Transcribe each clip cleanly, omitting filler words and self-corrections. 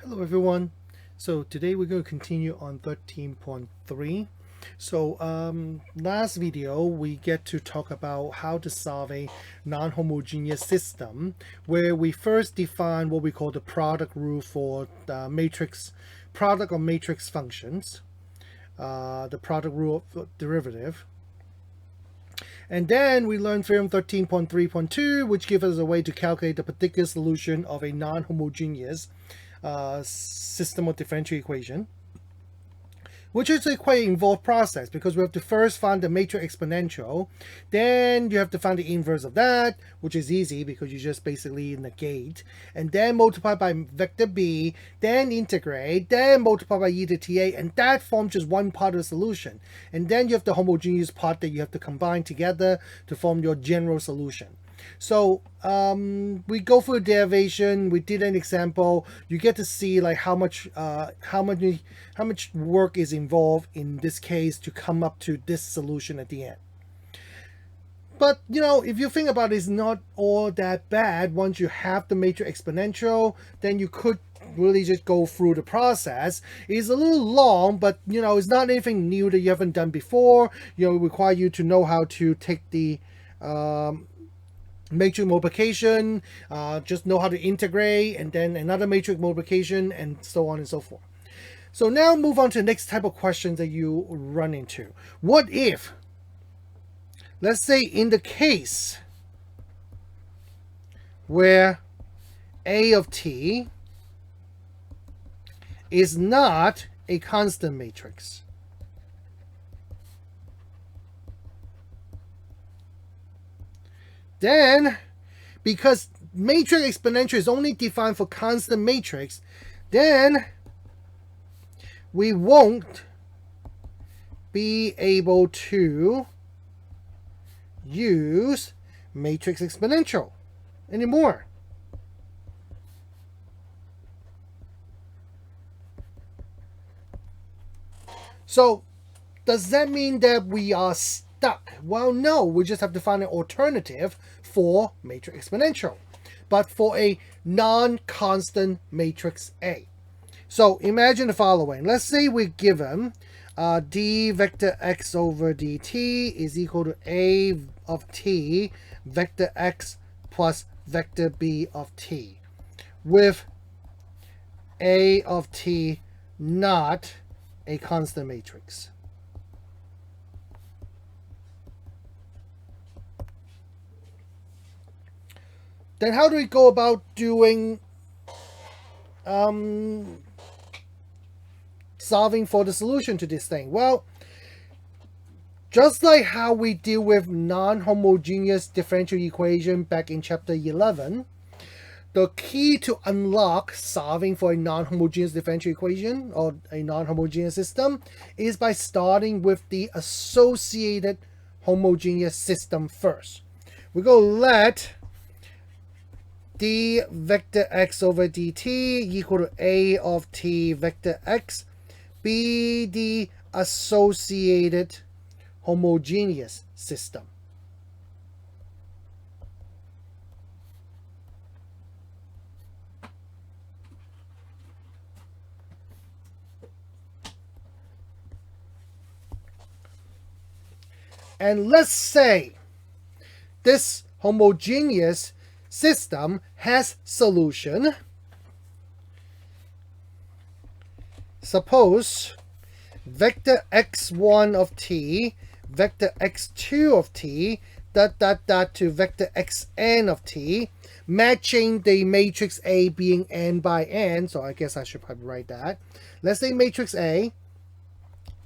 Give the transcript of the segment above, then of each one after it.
Hello everyone. So today we're going to continue on 13.3. So last video we get to talk about how to solve a non-homogeneous system, where we first define what we call the product rule for matrix product or matrix functions, the product rule of derivative. And then we learned theorem 13.3.2, which gives us a way to calculate the particular solution of a non-homogeneous system of differential equation, which is a quite involved process because we have to first find the matrix exponential, then you have to find the inverse of that, which is easy because you just basically negate, and then multiply by vector b, then integrate, then multiply by e to ta, and that forms just one part of the solution. And then you have the homogeneous part that you have to combine together to form your general solution. So we go through a derivation. We did an example. You get to see like how much work is involved in this case to come up to this solution at the end. But you know, if you think about it, it's not all that bad. Once you have the matrix exponential, then you could really just go through the process. It's a little long, but you know, it's not anything new that you haven't done before. You know, it requires you to know how to take the matrix multiplication, just know how to integrate, and then another matrix multiplication, and so on and so forth. So now move on to the next type of questions that you run into. What if, let's say in the case where A of t is not a constant matrix, then, because matrix exponential is only defined for constant matrix, then we won't be able to use matrix exponential anymore. So, does that mean that we are stuck? Well, no, we just have to find an alternative for matrix exponential, but for a non-constant matrix A. So imagine the following. Let's say we're given d vector x over dt is equal to A of t vector x plus vector b of t, with A of t not a constant matrix. Then how do we go about doing solving for the solution to this thing? Well, just like how we deal with non-homogeneous differential equation back in chapter 11, the key to unlock solving for a non-homogeneous differential equation or a non-homogeneous system is by starting with the associated homogeneous system first. We're going to let d vector x over dt equal to A of t vector x be the associated homogeneous system. And let's say this homogeneous system has solution. Suppose vector x1 of t, vector x2 of t, dot dot dot to vector xn of t, matching the matrix A being n by n. So I guess I should probably write that. Let's say matrix A,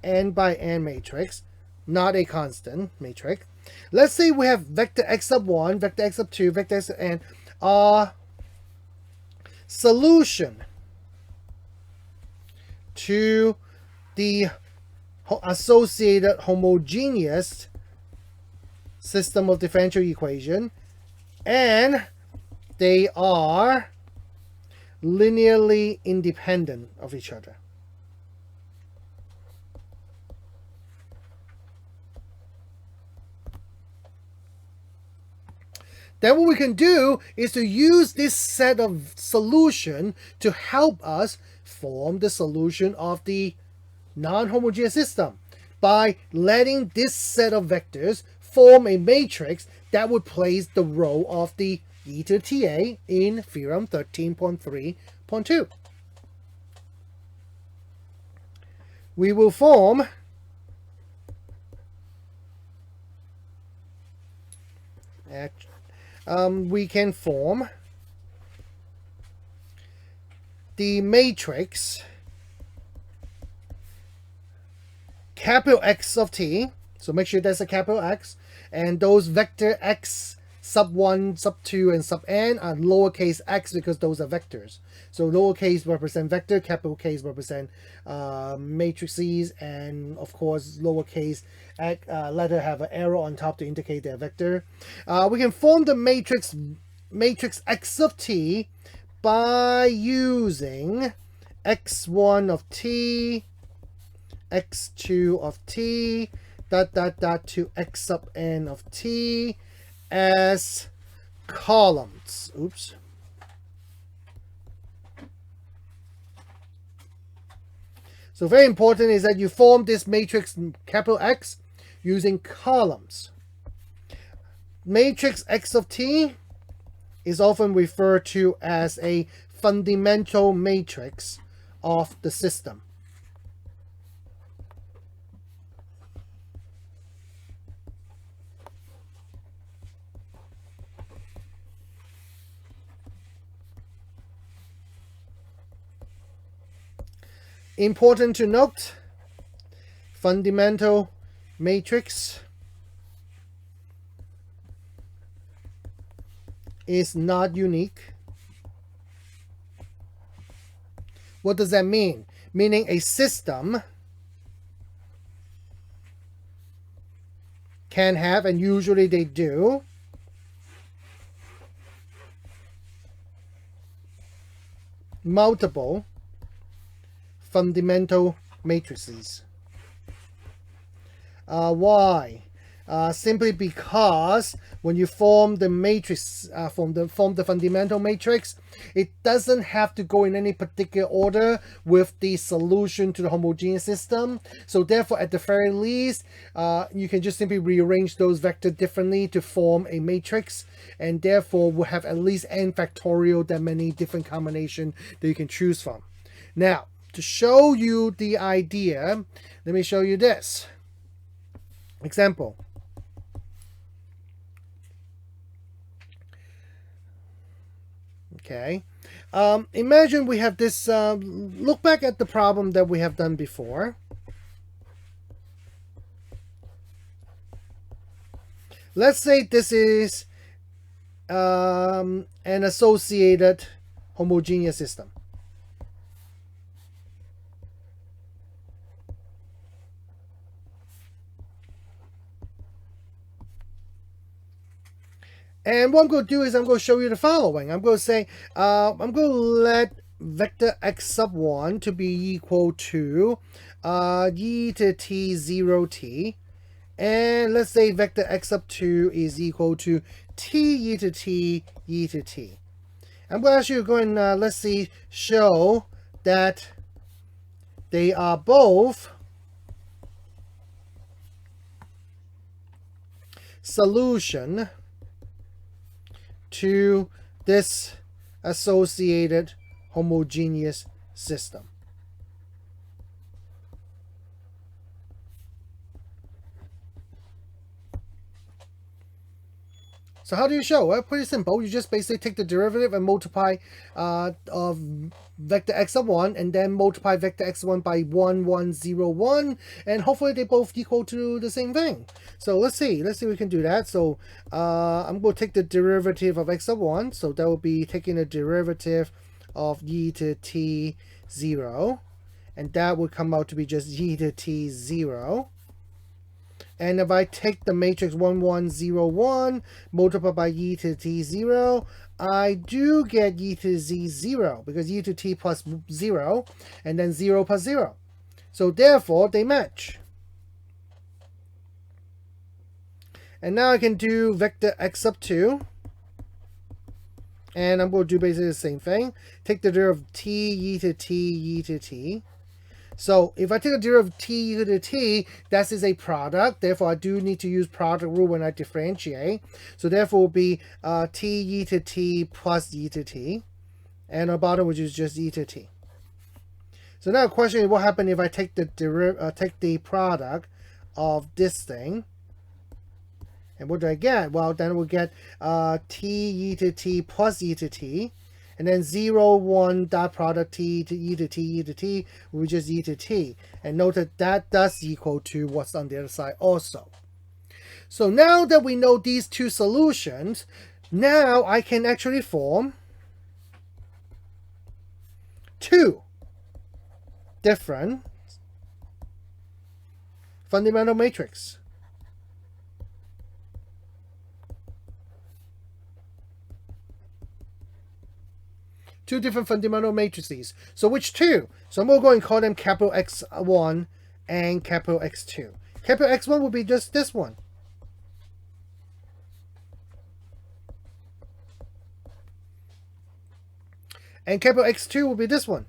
n by n matrix, not a constant matrix. Let's say we have vector x sub 1, vector x sub 2, vector x sub n are solution to the associated homogeneous system of differential equation, and they are linearly independent of each other. Then what we can do is to use this set of solution to help us form the solution of the non-homogeneous system by letting this set of vectors form a matrix that would place the row of the e to the TA in theorem 13.3.2. We will form we can form the matrix capital X of t, so make sure that's a capital X, and those vector x sub 1, sub 2, and sub n are lowercase x because those are vectors. So lowercase represent vector, capital K's represent matrices, and of course lowercase letter have an arrow on top to indicate their vector. We can form the matrix x of t by using x1 of t, x2 of t, to x sub n of t as columns. Oops. So very important is that you form this matrix capital X using columns. Matrix X of t is often referred to as a fundamental matrix of the system. Important to note, fundamental matrix is not unique. What does that mean? Meaning a system can have, and usually they do, multiple fundamental matrices. Why? Simply because when you form the matrix, form the fundamental matrix, it doesn't have to go in any particular order with the solution to the homogeneous system. So therefore, at the very least, you can just simply rearrange those vectors differently to form a matrix, and therefore will have at least n factorial that many different combinations that you can choose from. Now, to show you the idea, let me show you this example. Okay, imagine we have this, look back at the problem that we have done before. Let's say this is an associated homogeneous system. And what I'm going to do is I'm going to show you the following. I'm going to say, I'm going to let vector x sub 1 to be equal to e to t 0 t. And let's say vector x sub 2 is equal to t e to t e to t. I'm going to actually go and, let's see, show that they are both solution to this associated homogeneous system. So how do you show? Well, pretty simple. You just basically take the derivative and multiply of vector x sub 1 and then multiply vector x1 by 1, 1, 0, 1, and hopefully they both equal to the same thing. So let's see if we can do that. So I'm going to take the derivative of x sub 1, so that will be taking the derivative of e to t 0, and that would come out to be just e to t 0. And if I take the matrix 1, 1, 0, 1, multiply by e to t 0, I do get e to z 0, because e to t plus 0, and then 0 plus 0. So therefore, they match. And now I can do vector x sub 2 And I'm going to do basically the same thing. Take the derivative of t e to t e to t. So if I take a derivative of t e to t, that is a product. Therefore, I do need to use product rule when I differentiate. So therefore, it will be t e to t plus e to t. And on bottom, which is just e to t. So now the question is, what happens if I take the product of this thing? And what do I get? Well, then we'll get t e to t plus e to t. And then 0, 1, dot product t to e to t will be just e to t. And note that that does equal to what's on the other side also. So now that we know these two solutions, now I can actually form two different fundamental matrix. Two different fundamental matrices. So which two? So I'm going to go and call them capital X1 and capital X2. Capital X1 will be just this one. And capital X2 will be this one.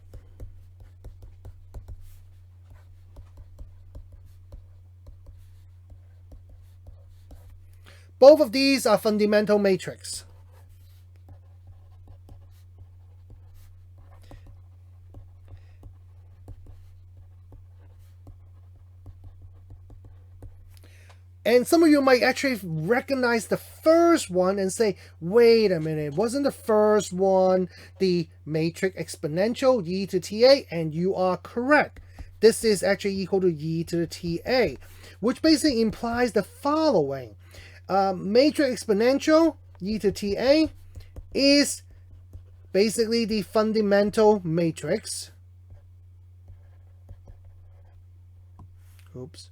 Both of these are fundamental matrix. And some of you might actually recognize the first one and say, wait a minute, wasn't the first one the matrix exponential e to ta? And you are correct. This is actually equal to e to the ta, which basically implies the following. Matrix exponential e to ta is basically the fundamental matrix. Oops.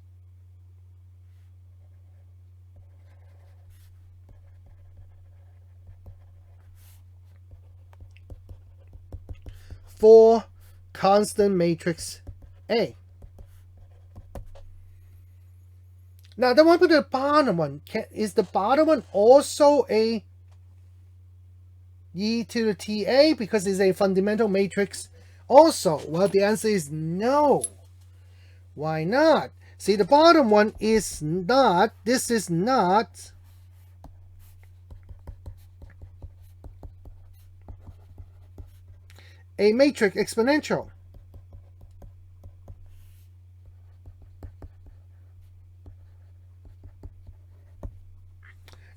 For constant matrix A. Now, then what about the bottom one? Is the bottom one also a e to the ta because it's a fundamental matrix also? Well, the answer is no. Why not? See, the bottom one is not, this is not a matrix exponential.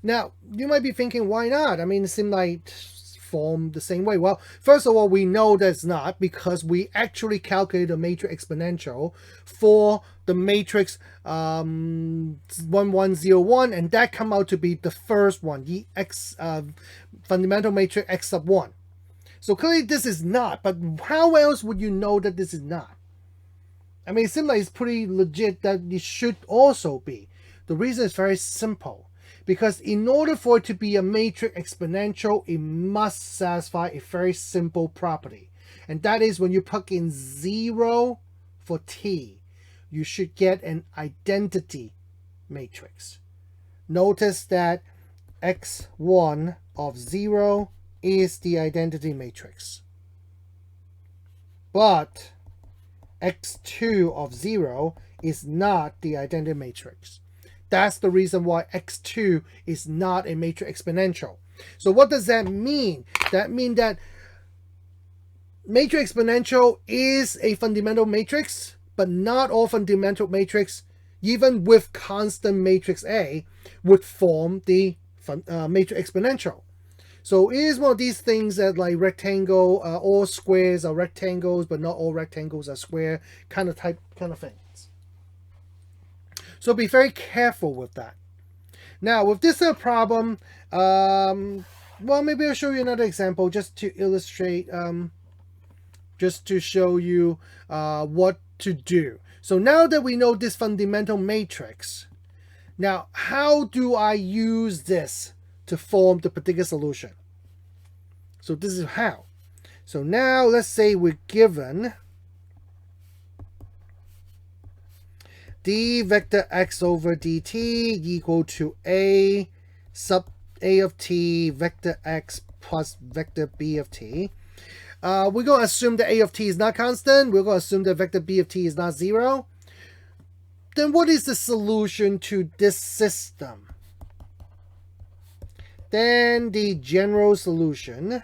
Now, you might be thinking, why not? I mean, it seems like form the same way. Well, first of all, we know that it's not because we actually calculated the matrix exponential for the matrix 1101, and that come out to be the first one, the x fundamental matrix x sub 1. So clearly this is not, but how else would you know that this is not? I mean, it seems like it's pretty legit that it should also be. The reason is very simple. Because in order for it to be a matrix exponential, it must satisfy a very simple property. And that is when you plug in 0 for t, you should get an identity matrix. Notice that x1 of 0 is the identity matrix. But x2 of 0 is not the identity matrix. That's the reason why x2 is not a matrix exponential. So what does that mean? That means that matrix exponential is a fundamental matrix, but not all fundamental matrix, even with constant matrix A, would form the matrix exponential. So it is one of these things that like rectangle, all squares are rectangles, but not all rectangles are square, kind of things. So be very careful with that. Now, with this problem, well, maybe I'll show you another example just to illustrate, just to show you what to do. So now that we know this fundamental matrix, now how do I use this to form the particular solution? So this is how. So now let's say we're given d vector x over dt equal to a sub a of t vector x plus vector b of t. We're going to assume that a of t is not constant. We're going to assume that vector b of t is not 0. Then what is the solution to this system? Then the general solution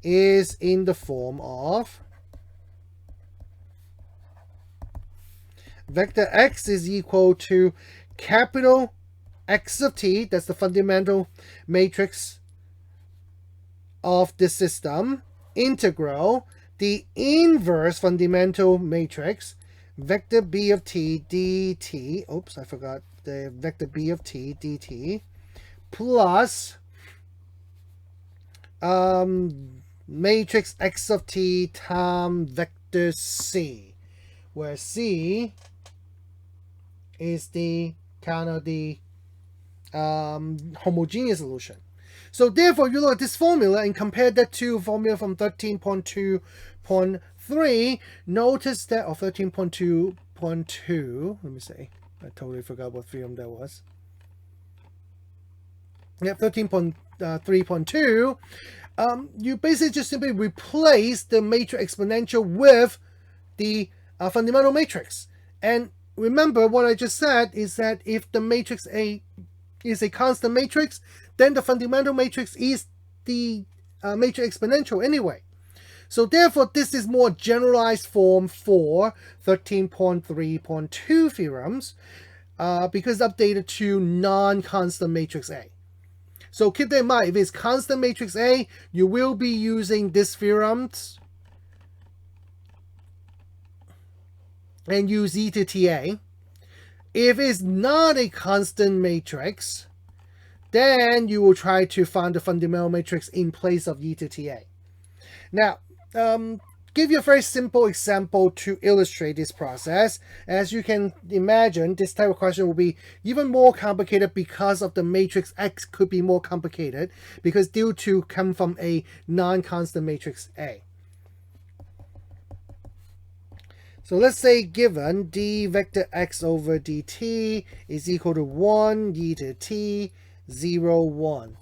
is in the form of vector x is equal to capital X of t, that's the fundamental matrix of the system, integral the inverse fundamental matrix, vector b of t dt, oops, I forgot the vector b of t dt, plus matrix x of t times vector c, where c is the kind of the homogeneous solution. So therefore, you look at this formula and compare that to formula from 13.2.3. Notice that, or 13.2.2, let me see. I totally forgot what theorem that was. Yeah, 13.3.2. You basically just simply replace the matrix exponential with the fundamental matrix. And remember what I just said is that if the matrix A is a constant matrix, then the fundamental matrix is the matrix exponential anyway. So therefore, this is more generalized form for 13.3.2 theorems because updated to non-constant matrix A. So keep that in mind. If it's constant matrix A, you will be using this theorems and use e to ta. If it's not a constant matrix, then you will try to find the fundamental matrix in place of e to ta. Now, give you a very simple example to illustrate this process. As you can imagine, this type of question will be even more complicated because of the matrix X could be more complicated because due to come from a non-constant matrix A. So let's say given d vector x over dt is equal to 1 e to t 0 1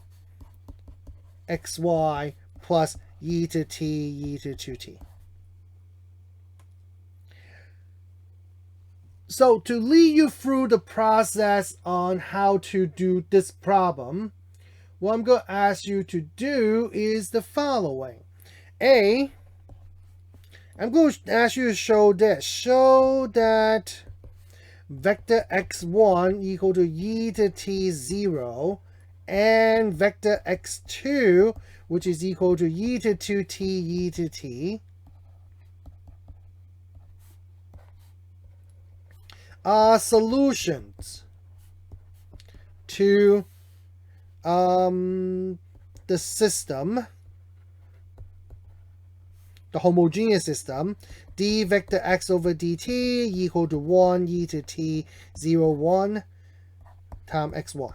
xy plus e to t e to 2t. So to lead you through the process on how to do this problem, what I'm going to ask you to do is the following. I'm going to ask you to show this. Show that vector x1 equal to e to t 0 and vector x2, which is equal to e to 2t e to t, are solutions to the system, the homogeneous system, d vector x over dt equal to 1 e to t 0 1 times xy.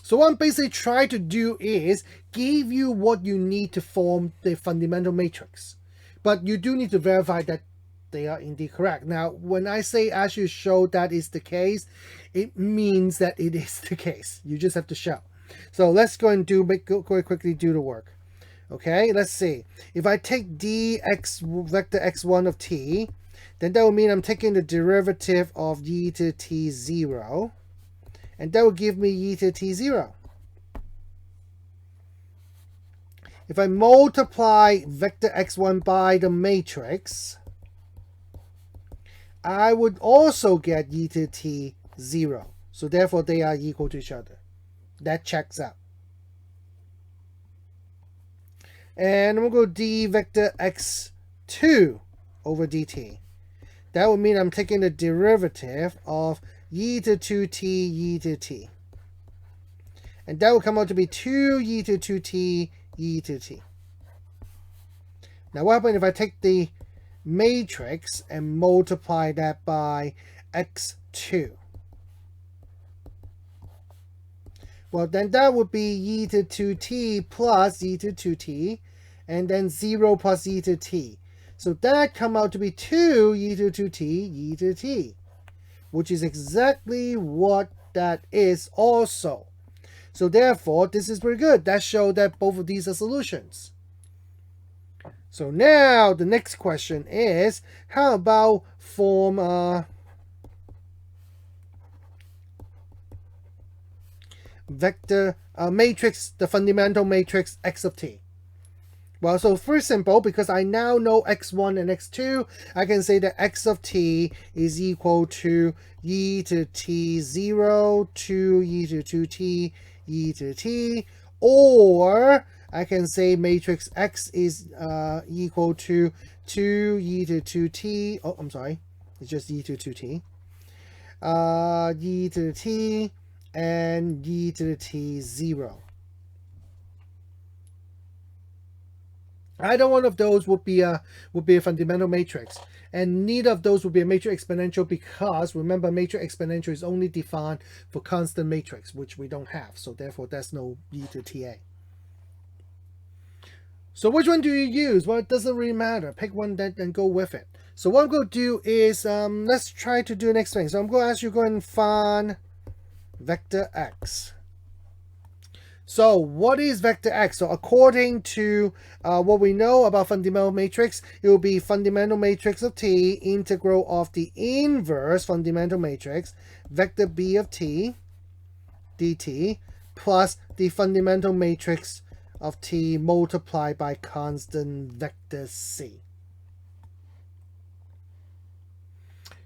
So what I'm basically trying to do is give you what you need to form the fundamental matrix. But you do need to verify that they are indeed correct. Now, when I say as you show that is the case, it means that it is the case. You just have to show. So let's go and go quickly do the work. Okay, let's see. If I take dx vector x1 of t, then that will mean I'm taking the derivative of e to t 0. And that will give me e to t 0. If I multiply vector x1 by the matrix, I would also get e to t 0. So therefore they are equal to each other. That checks out. And I'm going to go d vector x2 over dt. That would mean I'm taking the derivative of e to 2t e to t. And that will come out to be 2 e to 2t e to t. Now what happens if I take the matrix and multiply that by x2? Well, then that would be e to 2t plus e to 2t, and then 0 plus e to t. So that come out to be 2 e to 2t e to t, which is exactly what that is also. So therefore, this is pretty good. That shows that both of these are solutions. So now the next question is, how about form vector matrix, the fundamental matrix X of t? Well, so first simple, because I now know x1 and x2, I can say that x of t is equal to e to t 0 to e to 2t e to t, or I can say matrix X is equal to 2 e to 2t, oh, I'm sorry, it's just e to 2t, e to the t, and e to the t 0. Either one of those would be a fundamental matrix, and neither of those would be a matrix exponential, because remember, matrix exponential is only defined for constant matrix, which we don't have, so therefore that's no e to ta. So which one do you use? Well, it doesn't really matter. Pick one and go with it. So what I'm going to do is let's try to do the next thing. So I'm going to ask you to go and find vector x. So what is vector x? So according to what we know about fundamental matrix, it will be fundamental matrix of t, integral of the inverse fundamental matrix, vector b of t, dt, plus the fundamental matrix of t multiplied by constant vector c.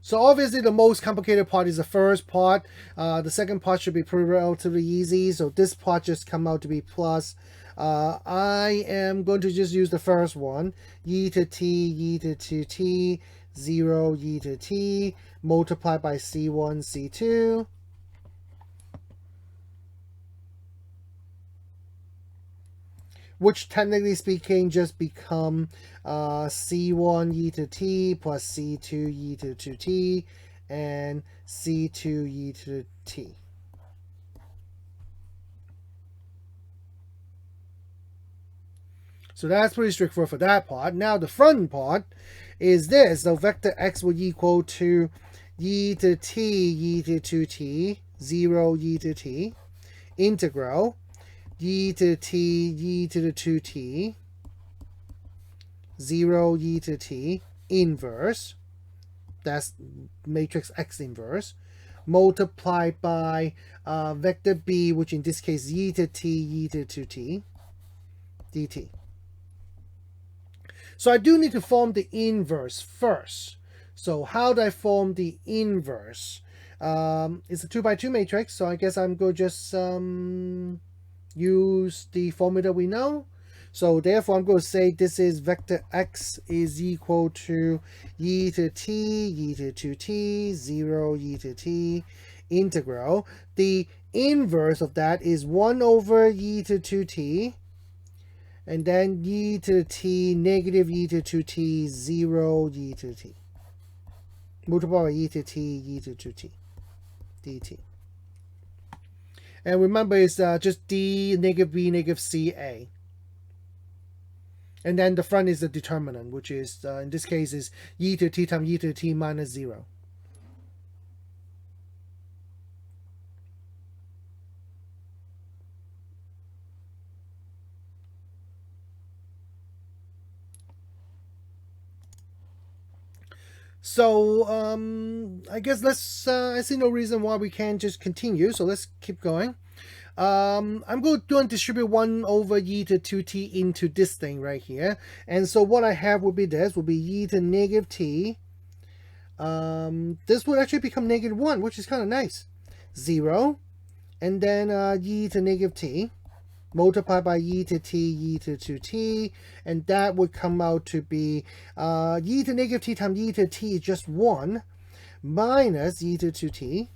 So obviously the most complicated part is the first part. The second part should be pretty relatively easy. So this part just come out to be plus. I am going to just use the first one. E to t, e to 2t, 0, e to t, multiplied by c1, c2. Which technically speaking just become c1 e to t plus c2 e to 2t and c2 e to t. So that's pretty straightforward for that part. Now the front part is this. So vector x would equal to e to t e to 2t, 0 e to t, integral e to t e to the 2t, 0 e to t, inverse, that's matrix X inverse, multiplied by vector b, which in this case e to t e to 2t, dt. So I do need to form the inverse first. So how do I form the inverse? It's a 2 by 2 matrix, so I guess I'm going to just use the formula we know. So therefore I'm going to say this is vector x is equal to e to t e to 2t 0 e to t integral. The inverse of that is 1 over e to 2t, and then e to t negative e to 2t 0 e to t multiplied by e to t e to 2t dt. And remember, it's just d negative b negative c a. And then the front is the determinant, which is, in this case, is e to t times e to t minus 0. So I guess I see no reason why we can't just continue. So let's keep going. I'm going to distribute 1 over e to 2t into this thing right here. And so what I have would be this, will be e to negative t. This would actually become negative 1, which is kind of nice. 0. And then e to negative t. Multiplied by e to t, e to 2t, and that would come out to be e to negative t times e to t is just 1, minus e to 2t,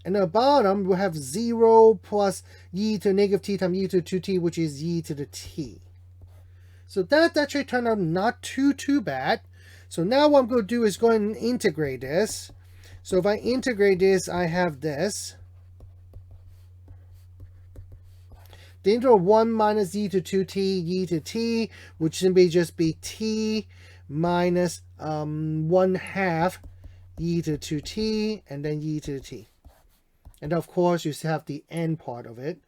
and at the bottom we'll have 0 plus e to negative t times e to 2t, which is e to the t. So that actually turned out not too bad. So now what I'm going to do is go and integrate this. So if I integrate this, I have this. The integral of 1 minus e to 2t e to t, which simply just be t minus 1 half e to 2t, and then e to the t. And of course, you still have the n part of it,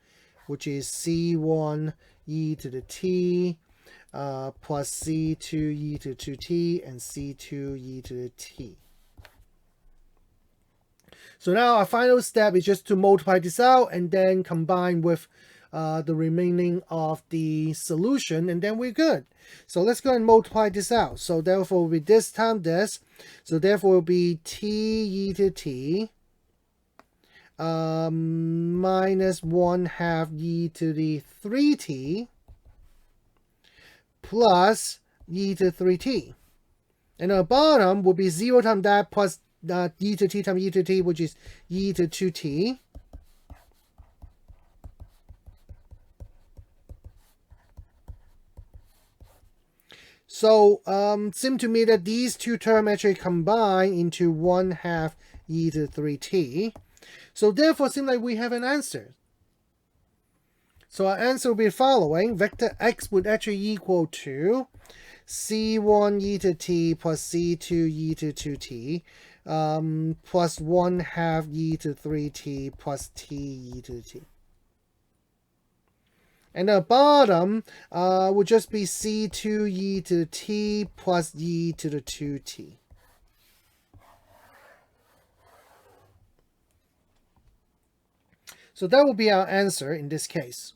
which is C1 e to the t plus C2 e to the 2t and C2 e to the t. So now our final step is just to multiply this out and then combine with the remaining of the solution, and then we're good. So let's go and multiply this out. So therefore it will be this times this. So therefore it will be t e to t minus 1/2 e to the 3t plus e to 3t. And on the bottom will be 0 times that plus e to t times e to t, which is e to 2t. So seems to me that these two terms actually combine into 1/2 e to 3t. So therefore, it seems like we have an answer. So our answer will be the following. Vector x would actually equal to C1 e to t plus C2 e to 2t plus 1/2 e to 3t plus t e to t. And the bottom would just be C2 e to the t plus e to the 2t. So that will be our answer in this case.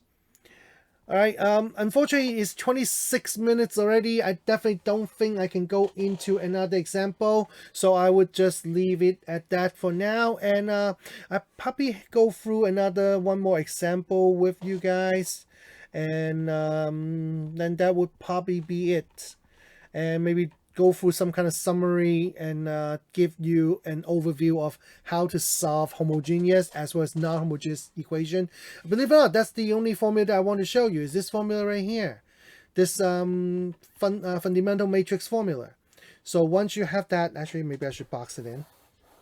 All right, unfortunately it's 26 minutes already. I definitely don't think I can go into another example, so I would just leave it at that for now, and I probably go through one more example with you guys, and then that would probably be it, and maybe go through some kind of summary and give you an overview of how to solve homogeneous as well as non-homogeneous equation. Believe it or not, that's the only formula that I want to show you, is this formula right here, this fundamental matrix formula. So once you have that, actually maybe I should box it in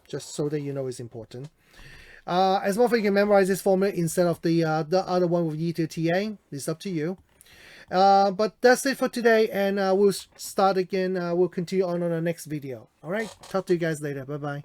just so that you know it's important. As well, if you can memorize this formula instead of the other one with e to ta, it's up to you. But that's it for today, and we'll start again. We'll continue on the next video. All right, talk to you guys later. Bye bye.